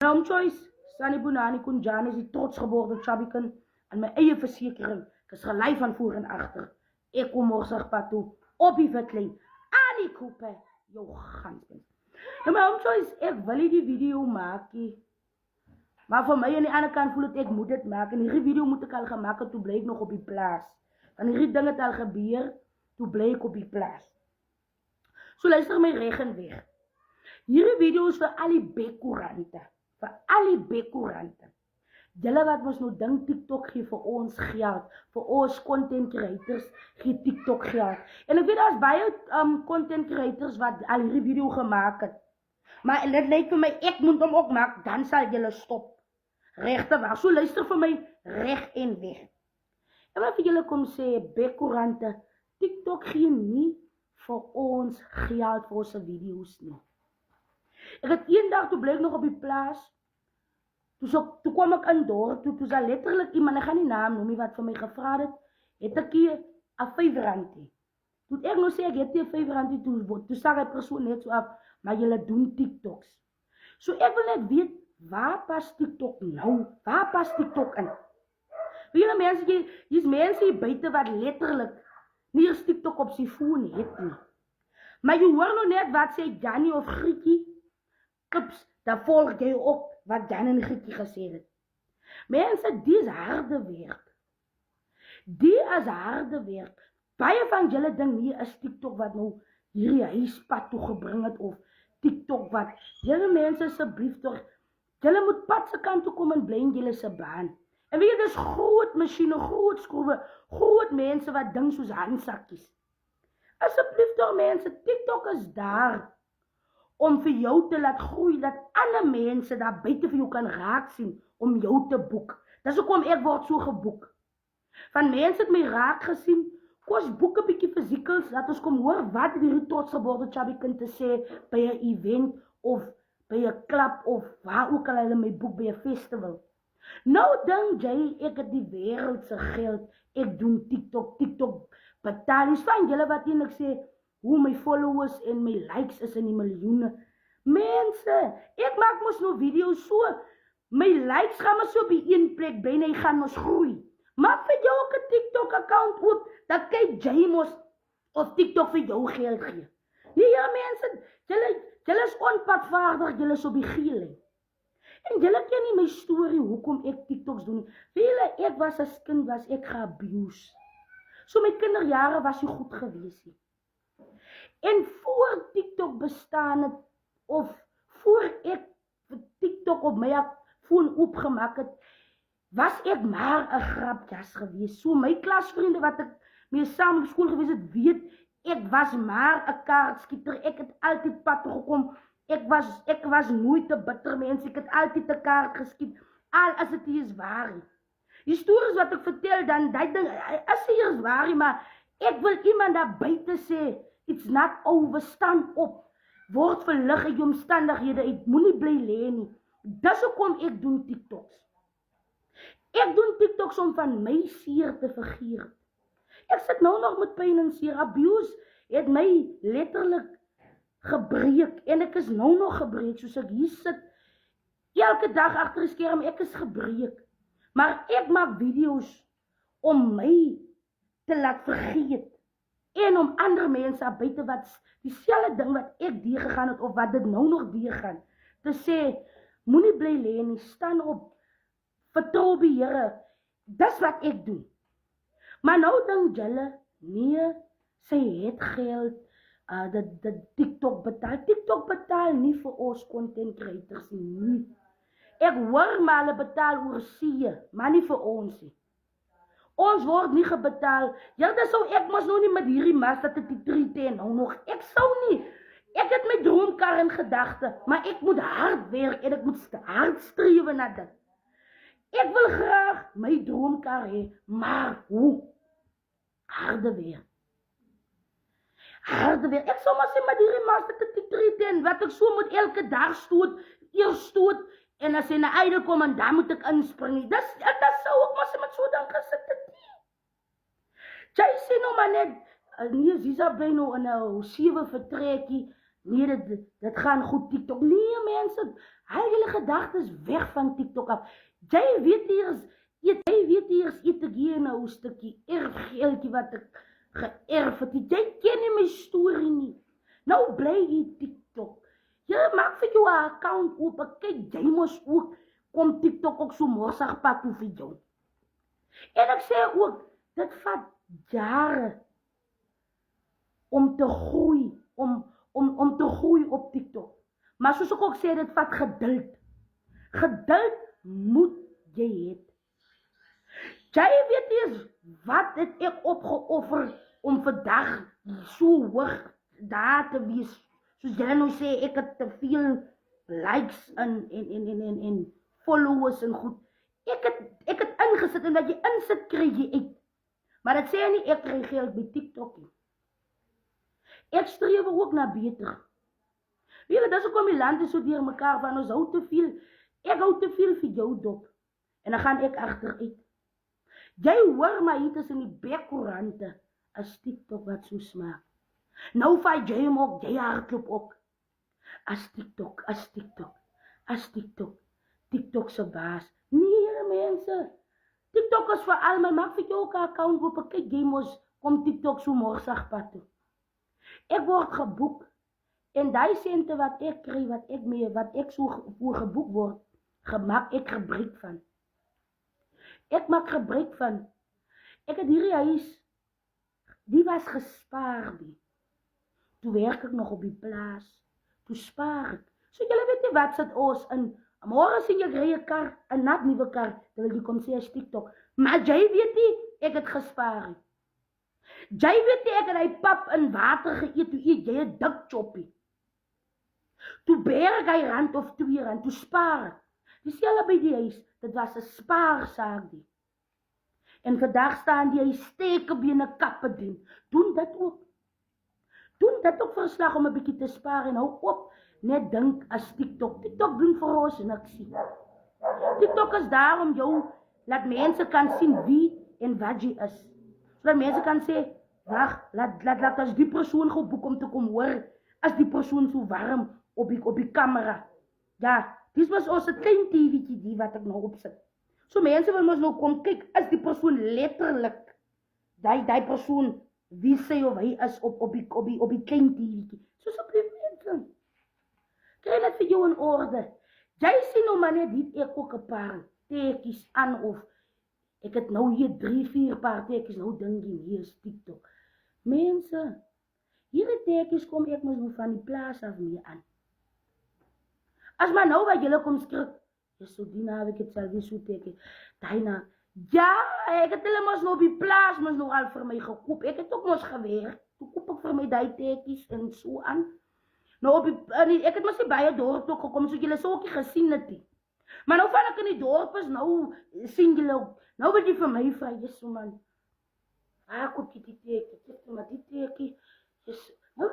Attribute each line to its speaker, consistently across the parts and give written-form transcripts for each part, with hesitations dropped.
Speaker 1: Home Choice, Sunny Bonani Kunjan is die trots geworden Chabikan en mijn eigen verzekering. Ik is gelei van voor en achter. Ik kom morsig pad toe, op die witling, aan die koepe, jou gans ben. Nou my Home Choice, ek wil die video maak, maar voor mij aan die andere kant voel het, ek moet dit maak. En die video moet ik al gaan maken, toen bleef ik nog op die plaats. En die dingen het al gebeur, toen bleef ik op die plaats. So luister my reg en weg. Hierdie video is vir al die bekkoerante. Vir al die bekkoerante. Julle wat ons nou dink TikTok gee vir ons geld, vir ons content creators gee TikTok geld. En ek weet daar is baie content creators wat al hierdie video gemaak het. Maar dit lyk vir my, ek moet hom ook maak, dan sal julle stop. Regte waar, so luister vir my reg en weg. En wat vir julle kom sê, bekkoerante, TikTok gee nie vir ons geld vir ons video's nie. Ek het een dag, toe bleek ek nog op die plaas, toe kwam ek in dorp, toe is daar letterlijk iemand, ek gaan nie naam noem, wat vir my gevraagd het ek hier een R5. Toe ek nou sê, ek het hier R5, toe sag die persoon net so af, maar julle doen TikToks. So ek wil net weet, waar pas TikTok nou? Waar pas TikTok in? Weet julle mense, hier is mense hier buiten wat letterlijk nie eens TikTok op sy phone het nie. Maar jy hoor nou net wat sê Jannie of Griekie, klips, dan volg jy ook wat Jan en Griekie gesê het. Mense, die is harde werk. Die is harde werk. Baie van julle ding nie is TikTok wat nou hierdie huispad toe gebring het, of TikTok wat, julle mense asseblief toch, julle moet pad se kant toe kom en bly in julle se baan. En weet jy, dis groot machine, groot skroewe, groot mense wat ding soos handsakkies. Asseblief toch mense, TikTok is daar om vir jou te laat groei, dat alle mense daar buiten vir jou kan raak sien, om jou te boek. Dis hoekom ek word so geboek. Van mense het my raak gesien, kos boek 'n bietjie fysiekels, dat ons kom hoor wat hierdie trots geworde Chabikan te sê, by 'n event, of by 'n klub, of waar ook al hulle my boek, by 'n festival. Nou dink jy, ek het die wêreldse geld, ek doen TikTok betaal, is van julle wat eintlik sê, hoe my followers en my likes is in die miljoene. Mense, ek maak mos nou video's so, my likes gaan maar so by een plek, byna hy gaan ons groei. Maak vir jou ook 'n TikTok account oop, dan kyk jy mos of TikTok vir jou geld gee. Ja mense, julle is onpadvaardig, julle is op die geel. En julle ken nie my storie, hoekom ek TikToks doen nie. Julle, ek was as kind, was ek ge-abuse. So my kinderjare was nie goed gewees nie. En voor TikTok bestaan het, of voor ek TikTok op my foon opgemaak het, was ek maar 'n grapjas gewees. So my klasvriende wat ek mee saam op skool gewees het, weet, ek was maar 'n kaartskieter, ek het altyd pad toe gekom, ek was nooit 'n bitter mens, ek het altyd 'n kaart geskiet, al as dit is waar. Die stories wat ek vertel, dan, die ding, as dit is waar, maar ek wil iemand daar buiten sê, it's not over, stand op, word verlig uit die omstandighede, ek moenie bly lê nie. Dis hoekom ek doen TikToks. Ek doen TikToks om van my seer te vergeet. Ek sit nou nog met pyn en seer, abuse het my letterlik gebreek, en ek is nou nog gebreek, soos ek hier sit, elke dag agter die skerm, ek is gebreek. Maar ek maak video's om my te laat vergeet, en om ander mense buiten wat dieselfde ding wat ek deurgegaan het, of wat dit nou nog deurgaan, te sê, moenie bly lê nie, staan op, vertrou op die Here, dis wat ek doen. Maar nou dink julle, nee, sy het geld, dat TikTok betaal nie vir ons content creators nie. Ek hoor maar hulle betaal oor see, maar nie vir ons nie. Ons word nie gebetaal. Ja, dis sou ek mos nou nie met hierdie Mazda die 310 nou nog. Ek sou nie. Ek het my droomkar in gedagte, maar ek moet hard werk en ek moet hard strewe na dit. Ek wil graag my droomkar hê, maar hoe? Harde werk. Harde werk. Ek sou maar sê met hierdie Mazda die 310, wat ek so moet elke dag eers stoot, en as hy na einde kom, en dan moet ek inspring. Dat sou ook maar sê met so dan gesit het. Jy sê nou maar net, nee, Ziza bly nou in 'n 7 vertrekkie, Nee, dit gaan goed TikTok. Nee mense, haal julle gedagtes weg van TikTok af. Jy weet eers eet ek hier nou 'n stukkie erfgeldjie wat ek geërf het. Jy ken nie my storie nie. Nou bly jy TikTok. Jy maak vir jou 'n account oop. Kyk, jy mos ook kom TikTok ook so morsig pad toe vir jou. En ek sê ook, dit vat jare om te groei, om te groei op TikTok. Maar soos ek ook sê, dit vat geduld. Geduld moet jy hê. Jy weet eers wat het ek opgeoffer om vandag so hoog daar te wees. Soos jy nou sê, ek het te veel likes en followers en goed. Ek het ingesit en wat jy insit kry jy uit. Maar dit sê nie ek kry geld by TikTok nie. Ek streef ook na beter. Weet jy, dis hoekom die land is so deur mekaar van ons hou te veel. Ek hou te veel vir jou dop. En dan gaan ek agteruit. Jy hoor maar hier tussen die bekkoerante as TikTok wat so smaak. Nou vat jy hom ook, jy hardloop ook. As TikTok. TikTok se baas. Nee mense. TikTok is vir almal, maak vir jou ook 'n account oop. Kyk, jy mos kom TikTok so morsig pad toe. Ek word geboek en daai sente wat ek kry, wat ek so voor geboek word, maak ek gebruik van. Ek maak gebruik van. Ek het hierdie huis, die was gespaar die. Toe werk ek nog op die plaas. Toe spaar ek. So julle weet nie wat sit ons in. Môre sien jy ry 'n kar, 'n nat nuwe kar, dan wil jy kom sê as TikTok. Maar jy weet nie, ek het gespaar. Jy weet nie, ek het hy pap in water geëet, toe eet jy 'n dik choppie. Toe berg hy rand of 2 rand, toe spaar ek. Dis julle by die huis, dit was 'n spaarsaak die. En vandag staan die huis stekebene kappe doen dit ook. Doen dit ook verslag om 'n bietjie te spaar en hou op. Net dink as TikTok. TikTok doen vir ons niks. TikTok is daar om jou, laat mense kan sien wie en wat jy is. Sodat mense kan sê, wag, laat as die persoon geboek om te kom hoor, as die persoon so warm op die kamera. Ja, dis was ons 'n klein TV'tjie die wat ek nou opsit. So mense wil mos nou kom kyk, as die persoon letterlik, die persoon, wie sê of hy is op die klein TV'tjie. So mense. Kry net vir jou in orde. Jy sien nou maar net dit ek ook 'n paar teekies aan of ek het nou hier 3-4 paar teekies nou dink jy hier is TikTok. Mense, hierdie teekies kom ek mos nou van die plaas af mee aan. As maar nou wat julle kom skrik, so die naweek het self weer so teekie. Daina, ja, ek het hulle mos nou op die plaas mos nou al vir my gekoop. Ek het ook mos gewerk. Toe koop ek vir my die teekies en so aan. Nou ek het mos nie baie dorp toe gekom, so julle sou ook nie gesien het nie. Maar nou van ek in die dorp is, nou sien julle ook, nou wat jy vir my vra, Jesus man, waar koop jy die teekie? Ek maar die teekie, Jesus, nou,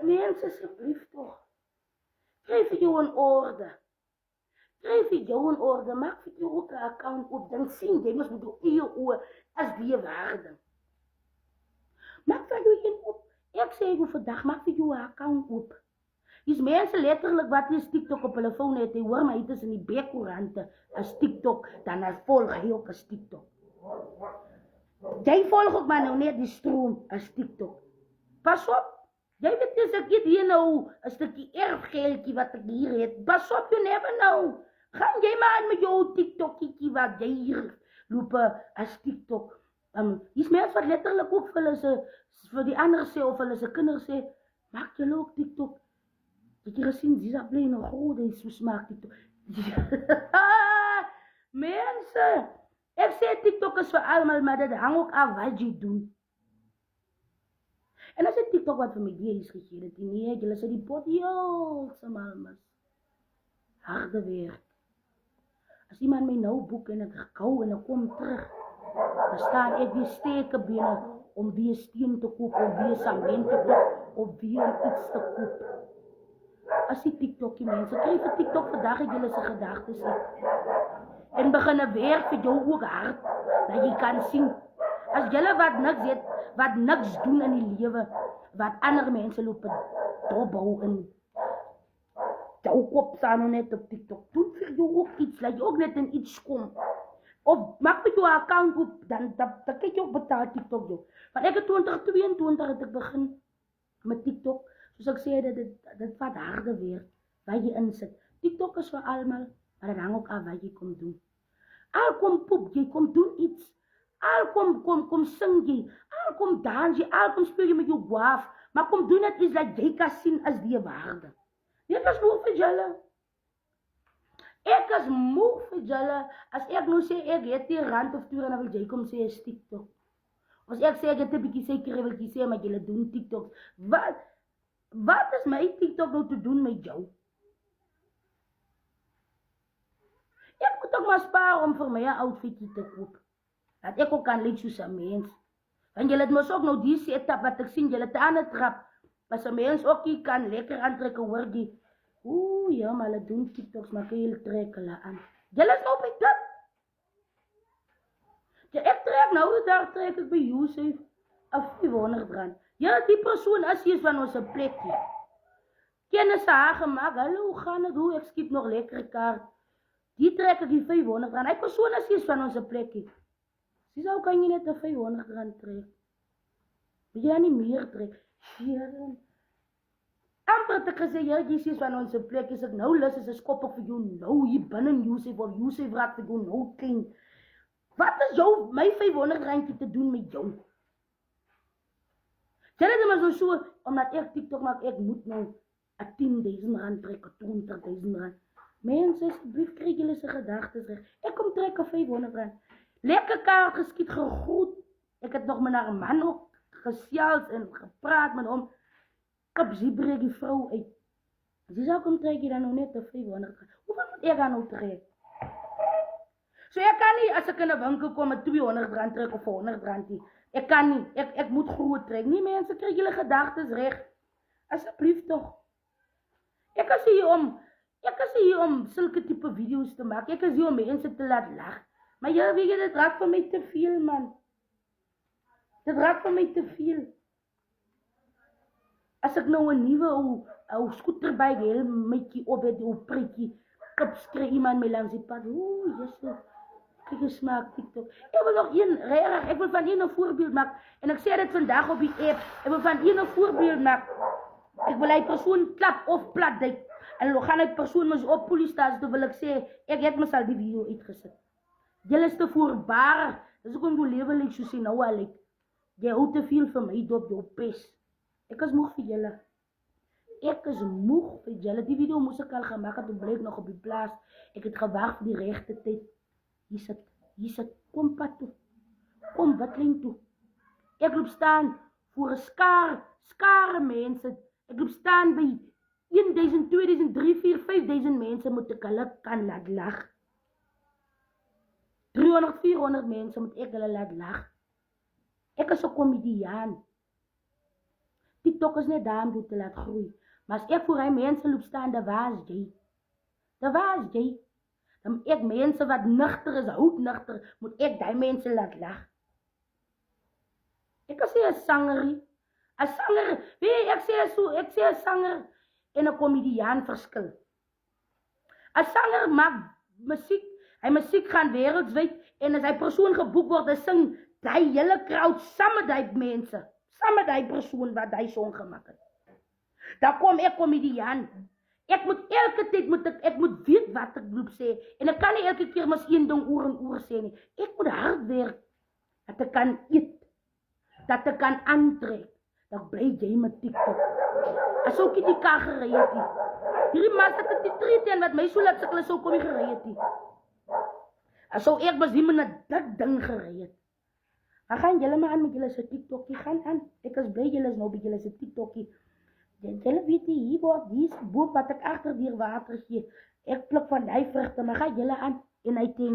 Speaker 1: mense, asseblief toch, kry vir jou in orde, maak vir jou ook 'n account op, dan sien jy mos met jou eie oë, as die waarde. Maak vir jou een op, ek sê jou vandag, maak vir jou 'n account op. Dis mense letterlik wat is TikTok op hulle foon het, jy hoor maar dit is in die bekkoerante as TikTok, dan volg hy ook as TikTok. Jy volg ook maar nou net die stroom as TikTok. Pas op, jy weet nie, ek het hier nou 'n stukkie erfgeldjie wat ek hier het, pas op, you never know. Gaan jy maar aan met jou TikTokietjie wat jy hier loop as TikTok. Dis mense wat letterlik ook vir die ander sê, of hulle se kinders sê, maak julle ook TikTok. Het jy gesien, Zisa bly nog groot, hy so smaak TikTok. Mense, ek sê TikTok is vir almal, maar dit hang ook af wat jy doen. En as dit TikTok wat vir my die is gegee het, nee, julle sê die pot heel samalmas. Harde werk. As iemand my nou boek en ek gou en ek kom terug, dan staan ek weer stekebene om weer steen te koop, of weer sement te koop, of weer iets te koop. As die TikTokie mense, kry vir TikTok vandag het julle se gedagtes en begin 'n werk vir jou ook hard, dat jy kan sien, as julle wat niks het, wat niks doen in die lewe, wat ander mense loop dophou in jou kop staan nou net op TikTok. Doen vir jou ook iets, laat jy ook net in iets kom. Of maak met jou account op, dan kyk jy ook betaal TikTok jou. Want ek het 2022 het ek begin met TikTok. Soos ek sê, dit vat harde werk, waar jy insit. TikTok is vir almal, maar dit hang ook af wat jy kom doen. Al kom poep jy, kom doen iets. Al kom sing jy, al kom dans jy, al kom speel jy met jou waaf, maar kom doen het iets dat jy kan sien as die waarde. Ek is moe vir julle. Ek is moe vir julle, as ek nou sê, ek het die rand of 2 en dan wil jy kom sê, is TikTok. As ek sê, ek het 'n bietjie seker, wil jy sê, maar julle doen TikTok. Wat is my TikTok nou te doen met jou? Ek moet ook maar spaar om vir my 'n outfitjie te koop. Dat ek ook kan lyk soos 'n mens. Want julle het mos ook nou die setup wat ek sien, julle het aan 'n trap, as 'n mens ook hier kan lekker aantrekke hoor die. Ja, maar hulle doen TikToks, maar kan julle trek hulle aan. Julle is nou op die klip. Ja, ek trek nou die dag trek ek by Josef af R500. Ja, die persoon as hy is van ons plekkie. Kennis haar gemaak, hallo, hoe gaan het, hoe, ek skiet nog lekker kaart. Die trek ek die R500. Hy persoon as hy is van ons plekkie. Sies, hoe kan jy net een R500 trek? Wil jy dan nie meer trek? Sheren. Amper het ek gesê, jy sies van ons plek, is ek nou lus, is skop ek vir jou nou hier binnen Josef, of Josef raak vir jou nou klein. Wat is jou, my R500 te doen met jou? Jy het maar so, omdat ek TikTok maak, ek moet nou R10.000 trek, R20.000. Mense, asseblief krijg julle sy gedagtes reg. Ek kom trek R500. Lekker kaart geskiet, gegroet. Ek het nog met haar man ook gesels en gepraat met hom. Kapsie breek die vrou uit. Dis ook om trek jy dan nou net R500. Hoeveel moet ek dan nou trek? So ek kan nie, as ek in 'n winkel kom met R200 trek of R100 nie. Ek kan nie, ek moet groot trek. Nie mense, kry julle gedagtes reg. Asseblief tog. Ek is hier om sulke tipe video's te maak. Ek is hier om mense te laat lag. Maar jy weet jy, dit raak vir my te veel, man. Dit raak vir my te veel. As ek nou 'n nuwe ou skooterbike helmetjie op het, ou prikkie, kips kry iemand my langs die pad. Jesus. Kyk hoe smaak TikTok. Ek wil nog ek wil van een voorbeeld maak. En ek sê dit vandag op die app. Ek wil van een voorbeeld maak. Ek wil hy persoon klap of platduik. En dan gaan hy persoon mens op polistasie, toe wil ek sê, ek het mens al die video uitgesit. Julle is te voorbarig. Dis ook om jou lewe lyk soos jy nou al lyk. Jy hou te veel vir my dop, jou pes. Ek is moeg vir julle. Ek is moeg vir julle. Die video moes ek al gemaak het, en bly ek nog op die plaas. Ek het gewag vir die regte tyd. Hier sit, kom pad toe. Kom Witlein toe. Ek loop staan voor 'n skare mense. Ek loop staan by 1000, 2000, 3000, 4000, 5000 mense moet ek hulle kan laat lag. 300, 400 mense moet ek hulle laat lag. Ek is 'n komediaan. TikTok is net daar om jou te laat groei. Maar as ek voor hy mense loop staan, dan was jy. Dan ek mense wat nugter is, houtnugter, moet ek die mense laat lag. Ek kan sê 'n sangerie. 'n sanger, weet ek sê 'n sanger en 'n komediaan verskil. 'n sanger maak musiek, hy musiek gaan wêreldwyd en as hy persoon geboek word, hy sing die hele crowd saam met die mense, saam met die persoon wat hy song gemaak het. Dan kom ek komediaan. Ek moet elke tyd ek moet weet wat ek loop sê en ek kan nie elke keer mas een ding oor en oor sê nie. Ek moet hard werk dat ek kan eet, dat ek kan aantrek. Dan bly jy met TikTok. As ook die kar gery het nie. Hierdie mas het die treet en wat my so laat sukkel sou kom nie gery het nie. As ook ek was hier met 'n dik ding gery het. Dan gaan julle maar aan met julle se TikTokie, gaan aan. Ek is bly julle is nou by julle se TikTokie. Julle weet nie, hier is boom wat ek agter deur water gee. Ek pluk van die vrugte, maar gaan julle aan en hy teen